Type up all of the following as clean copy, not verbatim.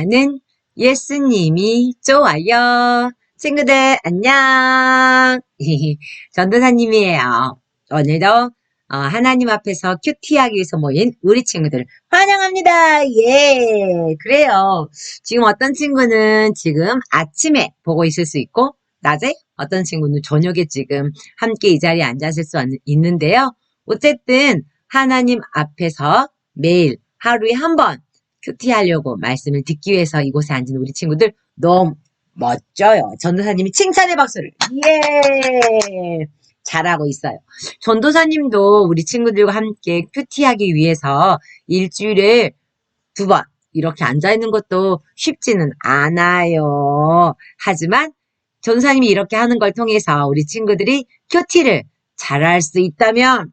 나는 예수님이 좋아요. 친구들 안녕. 전도사님이에요. 오늘도 하나님 앞에서 큐티하기 위해서 모인 우리 친구들 환영합니다. 예, 그래요. 지금 어떤 친구는 지금 아침에 보고 있을 수 있고 낮에 어떤 친구는 저녁에 지금 함께 이 자리에 앉았을 수 있는데요. 어쨌든 하나님 앞에서 매일 하루에 한 번 큐티하려고 말씀을 듣기 위해서 이곳에 앉은 우리 친구들 너무 멋져요. 전도사님이 칭찬의 박수를 예 잘하고 있어요. 전도사님도 우리 친구들과 함께 큐티하기 위해서 일주일에 2번 이렇게 앉아있는 것도 쉽지는 않아요. 하지만 전도사님이 이렇게 하는 걸 통해서 우리 친구들이 큐티를 잘할 수 있다면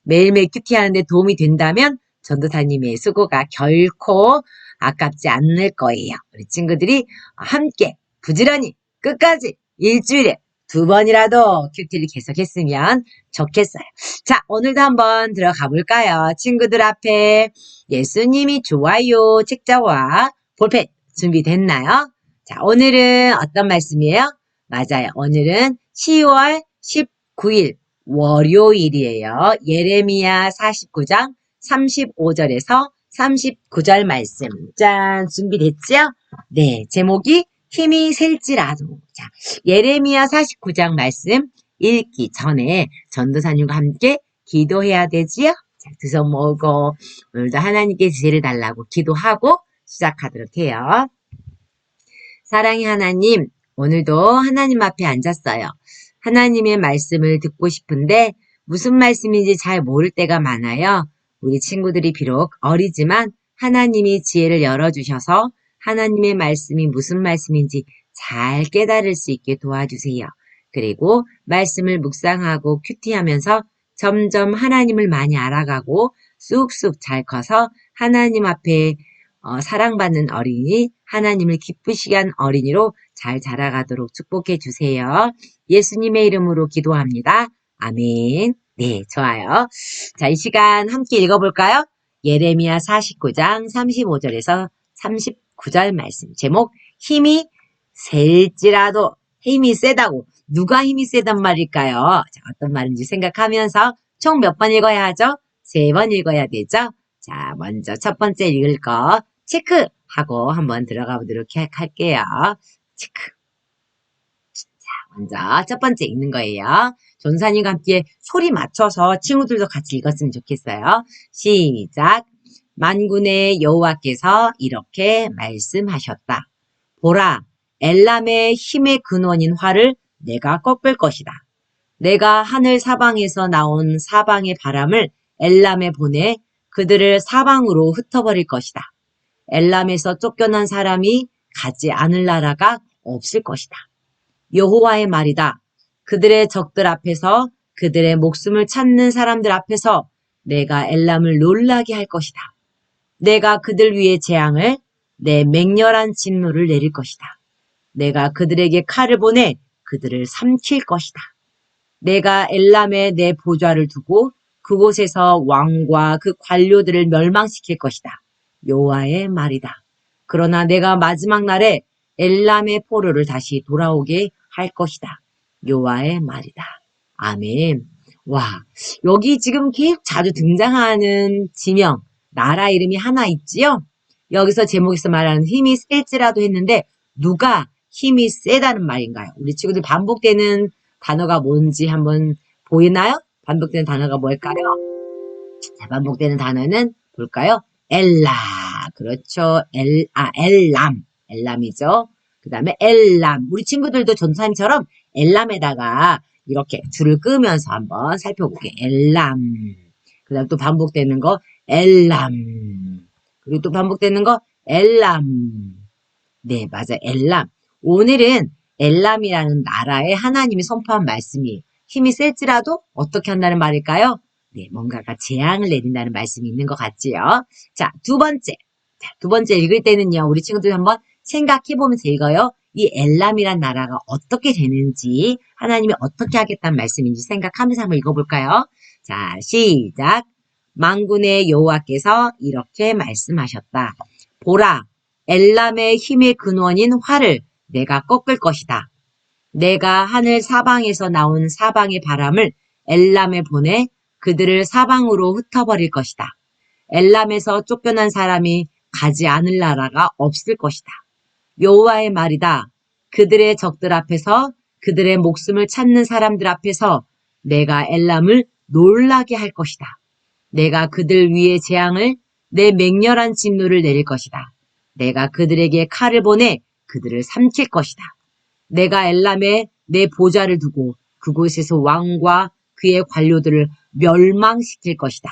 매일매일 큐티하는데 도움이 된다면 전도사님의 수고가 결코 아깝지 않을 거예요. 우리 친구들이 함께 부지런히 끝까지 일주일에 2번이라도 큐티를 계속했으면 좋겠어요. 자, 오늘도 한번 들어가 볼까요? 친구들 앞에 예수님이 좋아요 책자와 볼펜 준비됐나요? 자, 오늘은 어떤 말씀이에요? 맞아요. 오늘은 10월 19일 월요일이에요. 예레미야 49장 35절에서 39절 말씀. 짠, 준비됐죠? 네, 제목이 힘이 셀지라도. 자, 예레미야 49장 말씀 읽기 전에 전도사님과 함께 기도해야 되지요? 자, 두 손 모으고 오늘도 하나님께 지혜를 달라고 기도하고 시작하도록 해요. 사랑의 하나님, 오늘도 하나님 앞에 앉았어요. 하나님의 말씀을 듣고 싶은데 무슨 말씀인지 잘 모를 때가 많아요. 우리 친구들이 비록 어리지만 하나님이 지혜를 열어주셔서 하나님의 말씀이 무슨 말씀인지 잘 깨달을 수 있게 도와주세요. 그리고 말씀을 묵상하고 큐티하면서 점점 하나님을 많이 알아가고 쑥쑥 잘 커서 하나님 앞에 사랑받는 어린이, 하나님을 기쁘시게 한 어린이로 잘 자라가도록 축복해 주세요. 예수님의 이름으로 기도합니다. 아멘. 네, 좋아요. 자, 이 시간 함께 읽어볼까요? 예레미야 49장 35절에서 39절 말씀. 제목, 힘이 셀지라도. 힘이 세다고. 누가 힘이 세단 말일까요? 자, 어떤 말인지 생각하면서 총 몇 번 읽어야 하죠? 3번 읽어야 되죠? 자, 먼저 첫 번째 읽을 거 체크하고 한번 들어가 보도록 할게요. 체크. 자, 먼저 첫 번째 읽는 거예요. 전사님과 함께 소리 맞춰서 친구들도 같이 읽었으면 좋겠어요. 시작. 만군의 여호와께서 이렇게 말씀하셨다. 보라, 엘람의 힘의 근원인 활을 내가 꺾을 것이다. 내가 하늘 사방에서 나온 사방의 바람을 엘람에 보내 그들을 사방으로 흩어버릴 것이다. 엘람에서 쫓겨난 사람이 가지 않을 나라가 없을 것이다. 여호와의 말이다. 그들의 적들 앞에서 그들의 목숨을 찾는 사람들 앞에서 내가 엘람을 놀라게 할 것이다. 내가 그들 위에 재앙을 내 맹렬한 진노를 내릴 것이다. 내가 그들에게 칼을 보내 그들을 삼킬 것이다. 내가 엘람에 내 보좌를 두고 그곳에서 왕과 그 관료들을 멸망시킬 것이다. 여호와의 말이다. 그러나 내가 마지막 날에 엘람의 포로를 다시 돌아오게 할 것이다. 여호와의 말이다. 아멘. 와, 여기 지금 계속 자주 등장하는 지명, 나라 이름이 하나 있지요? 여기서 제목에서 말하는 힘이 셀지라도 했는데 누가 힘이 세다는 말인가요? 우리 친구들 반복되는 단어가 뭔지 한번 보이나요? 반복되는 단어가 뭘까요? 자, 반복되는 단어는 볼까요? 엘라. 그렇죠. 엘람. 엘람이죠. 그 다음에 엘람. 우리 친구들도 전사님처럼 엘람에다가 이렇게 줄을 끄면서 한번 살펴볼게요. 엘람. 그 다음 또 반복되는 거 엘람. 그리고 또 반복되는 거 엘람. 네, 맞아요. 엘람. 오늘은 엘람이라는 나라에 하나님이 선포한 말씀이에요. 힘이 셀지라도 어떻게 한다는 말일까요? 네, 뭔가가 재앙을 내린다는 말씀이 있는 것 같지요. 자, 두 번째. 자, 두 번째 읽을 때는요, 우리 친구들 한번 생각해보면서 읽어요. 이 엘람이란 나라가 어떻게 되는지, 하나님이 어떻게 하겠다는 말씀인지 생각하면서 한번 읽어볼까요? 자, 시작. 만군의 여호와께서 이렇게 말씀하셨다. 보라, 엘람의 힘의 근원인 활을 내가 꺾을 것이다. 내가 하늘 사방에서 나온 사방의 바람을 엘람에 보내 그들을 사방으로 흩어버릴 것이다. 엘람에서 쫓겨난 사람이 가지 않을 나라가 없을 것이다. 여호와의 말이다. 그들의 적들 앞에서 그들의 목숨을 찾는 사람들 앞에서 내가 엘람을 놀라게 할 것이다. 내가 그들 위에 재앙을 내 맹렬한 진노를 내릴 것이다. 내가 그들에게 칼을 보내 그들을 삼킬 것이다. 내가 엘람에 내 보좌를 두고 그곳에서 왕과 그의 관료들을 멸망시킬 것이다.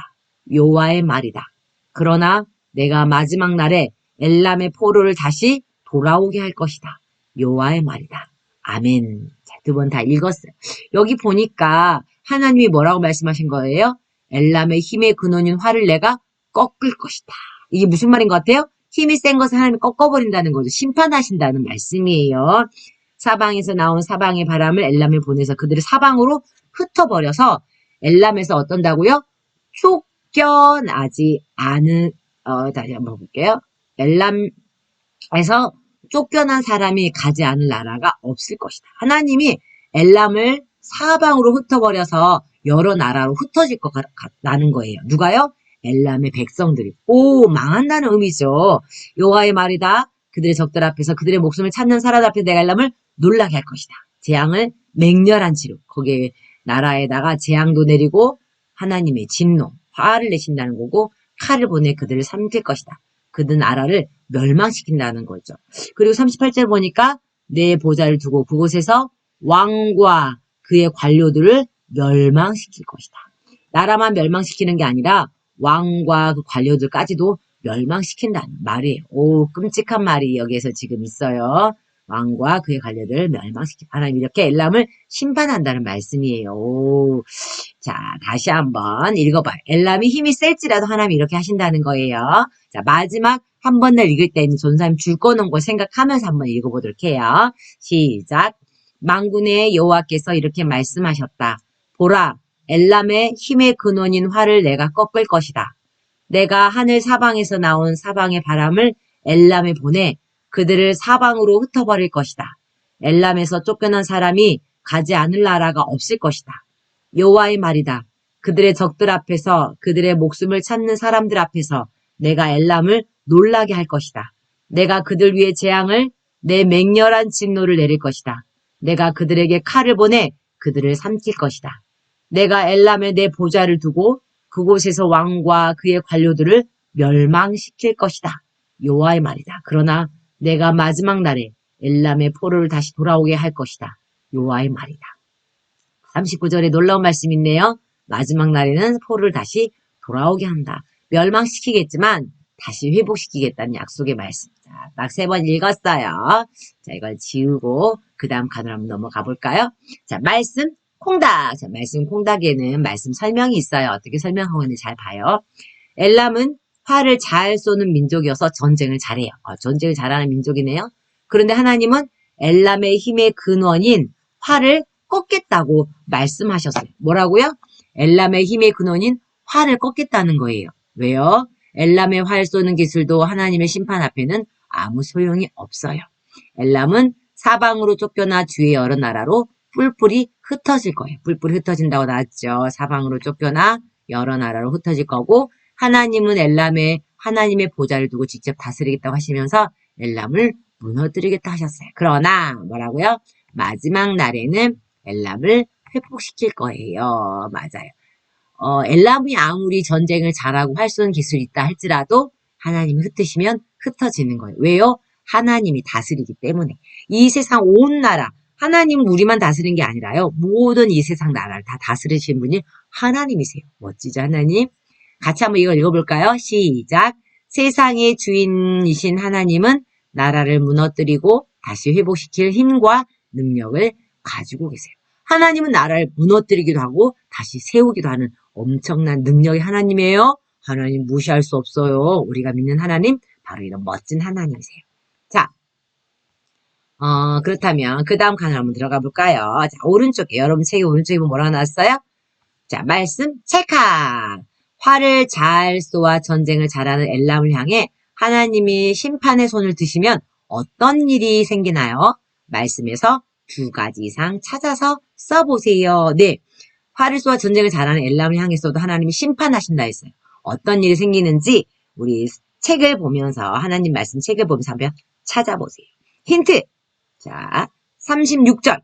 여호와의 말이다. 그러나 내가 마지막 날에 엘람의 포로를 다시 돌아오게 할 것이다. 여호와의 말이다. 아멘. 자, 두 번 다 읽었어요. 여기 보니까 하나님이 뭐라고 말씀하신 거예요? 엘람의 힘의 근원인 활을 내가 꺾을 것이다. 이게 무슨 말인 것 같아요? 힘이 센 것을 하나님이 꺾어버린다는 거죠. 심판하신다는 말씀이에요. 사방에서 나온 사방의 바람을 엘람에 보내서 그들을 사방으로 흩어버려서 엘람에서 어떤다고요? 쫓겨나지 않은 다시 한번 볼게요. 엘람에서 쫓겨난 사람이 가지 않을 나라가 없을 것이다. 하나님이 엘람을 사방으로 흩어버려서 여러 나라로 흩어질 것 같다는 거예요. 누가요? 엘람의 백성들이. 오, 망한다는 의미죠. 여호와의 말이다. 그들의 적들 앞에서 그들의 목숨을 찾는 사람 앞에 내가 엘람을 놀라게 할 것이다. 재앙을 맹렬한 치료. 거기에 나라에다가 재앙도 내리고 하나님의 진노, 화를 내신다는 거고 칼을 보내 그들을 삼킬 것이다. 그들 나라를 멸망시킨다는 거죠. 그리고 38절 보니까 내 보좌를 두고 그곳에서 왕과 그의 관료들을 멸망시킬 것이다. 나라만 멸망시키는 게 아니라 왕과 그 관료들까지도 멸망시킨다는 말이에요. 오, 끔찍한 말이 여기에서 지금 있어요. 왕과 그의 관료들을 멸망시킨 하나님 이렇게 엘람을 심판한다는 말씀이에요. 오, 자, 다시 한번 읽어봐요. 엘람이 힘이 셀지라도 하나님이 이렇게 하신다는 거예요. 자, 마지막 한 번을 읽을 때는 전사님 줄 거놓은 걸 생각하면서 한번 읽어보도록 해요. 시작. 만군의 여호와께서 이렇게 말씀하셨다. 보라, 엘람의 힘의 근원인 활을 내가 꺾을 것이다. 내가 하늘 사방에서 나온 사방의 바람을 엘람에 보내 그들을 사방으로 흩어버릴 것이다. 엘람에서 쫓겨난 사람이 가지 않을 나라가 없을 것이다. 여호와의 말이다. 그들의 적들 앞에서 그들의 목숨을 찾는 사람들 앞에서 내가 엘람을 놀라게 할 것이다. 내가 그들 위에 재앙을 내 맹렬한 진노를 내릴 것이다. 내가 그들에게 칼을 보내 그들을 삼킬 것이다. 내가 엘람에 내 보좌를 두고 그곳에서 왕과 그의 관료들을 멸망시킬 것이다. 여호와의 말이다. 그러나 내가 마지막 날에 엘람의 포로를 다시 돌아오게 할 것이다. 여호와의 말이다. 39절에 놀라운 말씀이 있네요. 마지막 날에는 포로를 다시 돌아오게 한다. 멸망시키겠지만 다시 회복시키겠다는 약속의 말씀. 자, 딱 3번 읽었어요. 자, 이걸 지우고 그 다음 칸으로 한번 넘어가 볼까요? 자, 말씀 콩닥. 자, 말씀 콩닥에는 말씀 설명이 있어요. 어떻게 설명하고 있는지 잘 봐요. 엘람은 활을 잘 쏘는 민족이어서 전쟁을 잘해요. 전쟁을 잘하는 민족이네요. 그런데 하나님은 엘람의 힘의 근원인 활을 꺾겠다고 말씀하셨어요. 뭐라고요? 엘람의 힘의 근원인 활을 꺾겠다는 거예요. 왜요? 엘람의 활 쏘는 기술도 하나님의 심판 앞에는 아무 소용이 없어요. 엘람은 사방으로 쫓겨나 주의 여러 나라로 뿔뿔이 흩어질 거예요. 뿔뿔이 흩어진다고 나왔죠. 사방으로 쫓겨나 여러 나라로 흩어질 거고 하나님은 엘람에 하나님의 보좌를 두고 직접 다스리겠다고 하시면서 엘람을 무너뜨리겠다 하셨어요. 그러나 뭐라고요? 마지막 날에는 엘람을 회복시킬 거예요. 맞아요. 엘람이 아무리 전쟁을 잘하고 활 쏘는 기술이 있다 할지라도 하나님이 흩으시면 흩어지는 거예요. 왜요? 하나님이 다스리기 때문에. 이 세상 온 나라, 하나님은 우리만 다스리는 게 아니라요. 모든 이 세상 나라를 다 다스리신 분이 하나님이세요. 멋지죠, 하나님? 같이 한번 이걸 읽어볼까요? 시작. 세상의 주인이신 하나님은 나라를 무너뜨리고 다시 회복시킬 힘과 능력을 가지고 계세요. 하나님은 나라를 무너뜨리기도 하고 다시 세우기도 하는 엄청난 능력의 하나님이에요. 하나님 무시할 수 없어요. 우리가 믿는 하나님 바로 이런 멋진 하나님이세요. 자, 그렇다면 그 다음 칸을 한번 들어가 볼까요? 자, 오른쪽에 여러분 책의 오른쪽에 보면 뭐라고 나왔어요? 자, 말씀 찰칵. 활을 잘 쏘아 전쟁을 잘하는 엘람을 향해 하나님이 심판의 손을 드시면 어떤 일이 생기나요? 말씀에서 두 가지 이상 찾아서 써보세요. 네. 파리스와 전쟁을 잘하는 엘람을 향해서도 하나님이 심판하신다 했어요. 어떤 일이 생기는지 우리 책을 보면서 하나님 말씀 책을 보면서 한번 찾아보세요. 힌트. 자, 36절,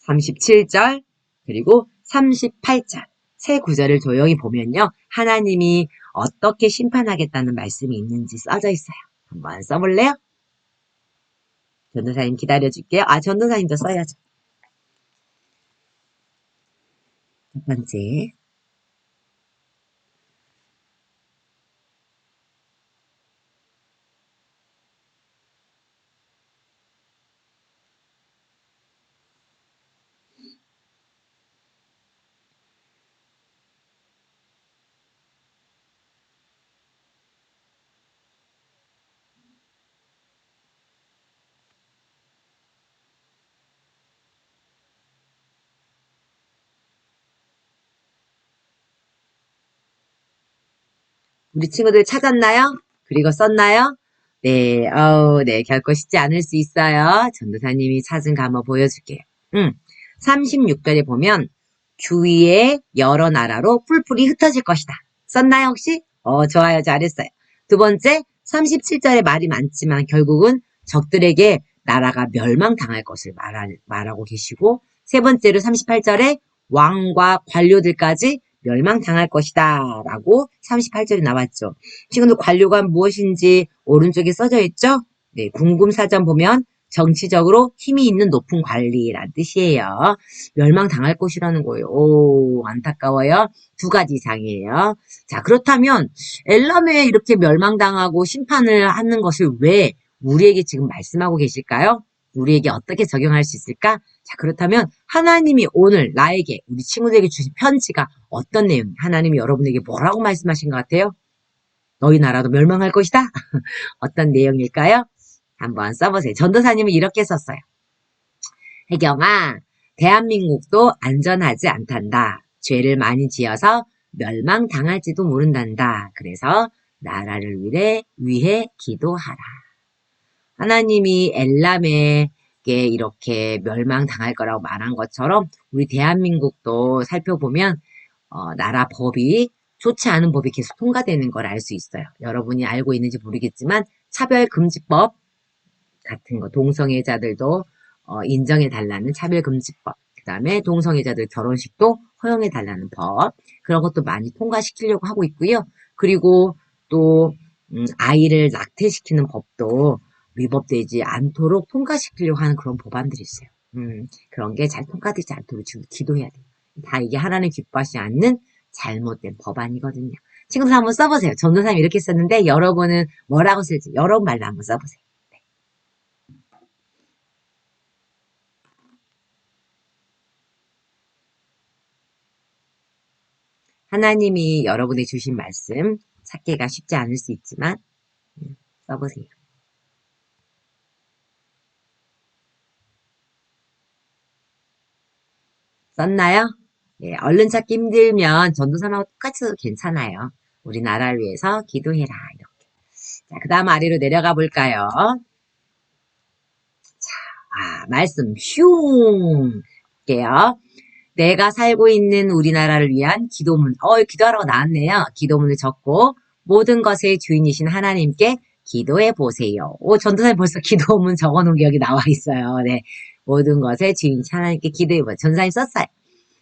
37절, 그리고 38절. 세 구절을 조용히 보면요. 하나님이 어떻게 심판하겠다는 말씀이 있는지 써져 있어요. 한번 써볼래요? 전도사님 기다려줄게요. 아, 전도사님도 써야죠. 첫 번째. 우리 친구들 찾았나요? 그리고 썼나요? 네, 네, 결코 쉽지 않을 수 있어요. 전도사님이 찾은 거 한번 보여줄게요. 36절에 보면 주위의 여러 나라로 뿔뿔이 흩어질 것이다. 썼나요, 혹시? 좋아요. 잘했어요. 두 번째, 37절에 말이 많지만 결국은 적들에게 나라가 멸망당할 것을 말하고 계시고, 세 번째로 38절에 왕과 관료들까지 멸망당할 것이다 라고 38절에 나왔죠. 지금도 관료가 무엇인지 오른쪽에 써져 있죠? 네, 궁금사전 보면 정치적으로 힘이 있는 높은 관리란 뜻이에요. 멸망당할 것이라는 거예요. 오, 안타까워요. 두 가지 이상이에요. 자, 그렇다면 엘람에 이렇게 멸망당하고 심판을 하는 것을 왜 우리에게 지금 말씀하고 계실까요? 우리에게 어떻게 적용할 수 있을까? 자, 그렇다면 하나님이 오늘 나에게, 우리 친구들에게 주신 편지가 어떤 내용, 하나님이 여러분에게 뭐라고 말씀하신 것 같아요? 너희 나라도 멸망할 것이다? 어떤 내용일까요? 한번 써보세요. 전도사님은 이렇게 썼어요. 혜경아, 대한민국도 안전하지 않단다. 죄를 많이 지어서 멸망당할지도 모른단다. 그래서 나라를 위해 기도하라. 하나님이 엘람에게 이렇게 멸망당할 거라고 말한 것처럼 우리 대한민국도 살펴보면 나라 법이 좋지 않은 법이 계속 통과되는 걸 알 수 있어요. 여러분이 알고 있는지 모르겠지만 차별금지법 같은 거, 동성애자들도 인정해달라는 차별금지법, 그 다음에 동성애자들 결혼식도 허용해달라는 법, 그런 것도 많이 통과시키려고 하고 있고요. 그리고 또 아이를 낙태시키는 법도 위법되지 않도록 통과시키려고 하는 그런 법안들이 있어요. 그런 게 잘 통과되지 않도록 지금 기도해야 돼요. 다 이게 하나님 기뻐하지 않는 잘못된 법안이거든요. 친구들 한번 써보세요. 전도사님 이렇게 썼는데 여러분은 뭐라고 쓸지 여러분 말로 한번 써보세요. 하나님이 여러분의 주신 말씀 찾기가 쉽지 않을 수 있지만 써보세요. 썼나요? 네, 얼른 찾기 힘들면 전도사하고 똑같이 써도 괜찮아요. 우리나라를 위해서 기도해라. 이렇게. 자, 그 다음 아래로 내려가 볼까요? 말씀 슝 할게요. 내가 살고 있는 우리나라를 위한 기도문. 기도하라고 나왔네요. 기도문을 적고 모든 것의 주인이신 하나님께 기도해 보세요. 전도사님 벌써 기도문 적어놓은 게 여기 나와 있어요. 네. 모든 것의 주인이신 하나님께 기도해 보세요. 전도사님 썼어요.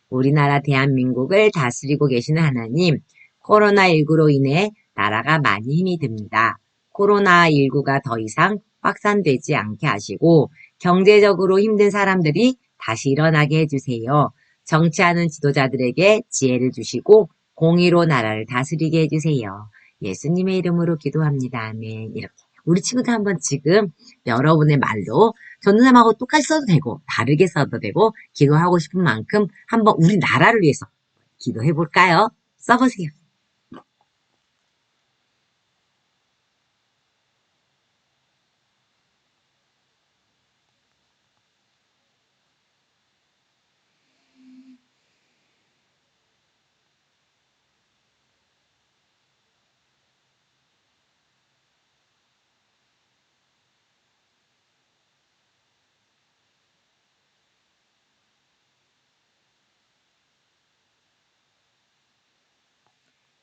우리나라 대한민국을 다스리고 계시는 하나님, 코로나19로 인해 나라가 많이 힘이 듭니다. 코로나19가 더 이상 확산되지 않게 하시고 경제적으로 힘든 사람들이 다시 일어나게 해주세요. 정치하는 지도자들에게 지혜를 주시고 공의로 나라를 다스리게 해주세요. 예수님의 이름으로 기도합니다. 아멘. 이렇게. 우리 친구들 한번 지금 여러분의 말로 전도사님하고 똑같이 써도 되고 다르게 써도 되고 기도하고 싶은 만큼 한번 우리나라를 위해서 기도해 볼까요? 써보세요.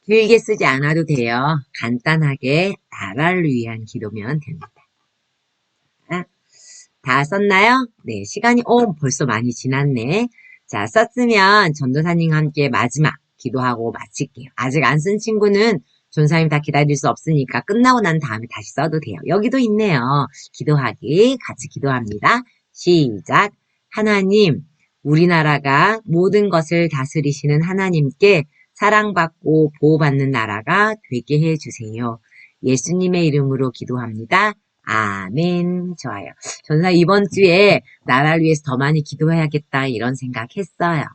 길게 쓰지 않아도 돼요. 간단하게 나라를 위한 기도면 됩니다. 다 썼나요? 네, 시간이 벌써 많이 지났네. 자, 썼으면 전도사님과 함께 마지막 기도하고 마칠게요. 아직 안 쓴 친구는 전사님 다 기다릴 수 없으니까 끝나고 난 다음에 다시 써도 돼요. 여기도 있네요. 기도하기 같이 기도합니다. 시작. 하나님, 우리나라가 모든 것을 다스리시는 하나님께 사랑받고 보호받는 나라가 되게 해주세요. 예수님의 이름으로 기도합니다. 아멘. 좋아요. 전사 이번 주에 나라를 위해서 더 많이 기도해야겠다 이런 생각했어요.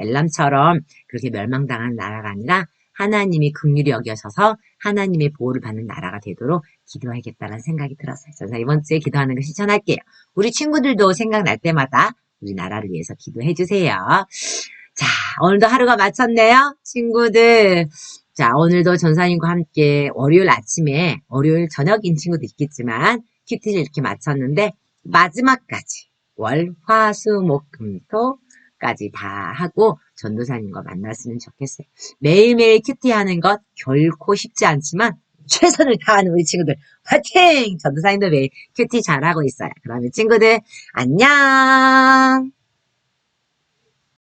엘람처럼 그렇게 멸망당하는 나라가 아니라 하나님이 긍휼히 여겨셔서 하나님의 보호를 받는 나라가 되도록 기도해야겠다는 생각이 들었어요. 전사 이번 주에 기도하는 거 실천할게요. 우리 친구들도 생각날 때마다 우리 나라를 위해서 기도해 주세요. 자, 오늘도 하루가 마쳤네요. 친구들. 자, 오늘도 전사님과 함께 월요일 아침에, 월요일 저녁인 친구도 있겠지만, 큐티를 이렇게 마쳤는데, 마지막까지, 월, 화, 수, 목, 금, 토까지 다 하고, 전도사님과 만났으면 좋겠어요. 매일매일 큐티 하는 것 결코 쉽지 않지만, 최선을 다하는 우리 친구들, 화이팅! 전도사님도 매일 큐티 잘하고 있어요. 그러면 친구들, 안녕!